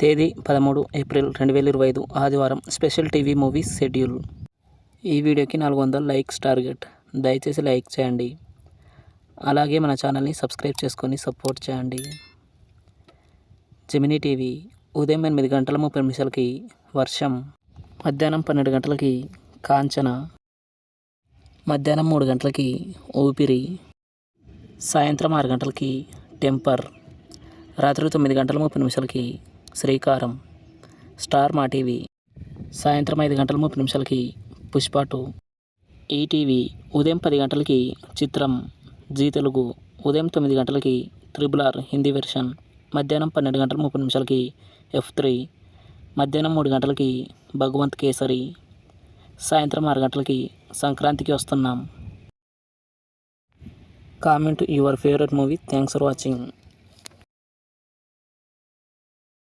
తేదీ 13 ఏప్రిల్ 2025 ఆదివారం. Special TV movies schedule. ఈ వీడియోకి 400 లైక్స్ టార్గెట్. దయచేసి లైక్ చేయండి. అలాగే మన ఛానల్ని సబ్స్క్రైబ్ చేసుకొని సపోర్ట్ చేయండి. జెమినీ టీవీ ఉదయం 8 గంటల 30 నిమిషాలకి వర్షం, మధ్యాహ్నం 12 గంటలకి కాంచన, మధ్యాహ్నం 3 గంటలకి ఊపిరి, సాయంత్రం 6 గంటలకి టెంపర్, రాత్రి 9 గంటల 30 నిమిషాలకి శ్రీకారం. స్టార్ మా టీవీ సాయంత్రం 5 గంటల 30 నిమిషాలకి పుష్ప 2. ఈటీవీ ఉదయం 10 గంటలకి చిత్రం జీ తెలుగు, ఉదయం 9 గంటలకి RRR హిందీ వెర్షన్, మధ్యాహ్నం 12 గంటల 30 నిమిషాలకి F3, మధ్యాహ్నం 3 గంటలకి భగవంత్ కేసరి, సాయంత్రం 6 గంటలకి సంక్రాంతికి వస్తున్నాం. Comment your favourite movie. Thanks for watching.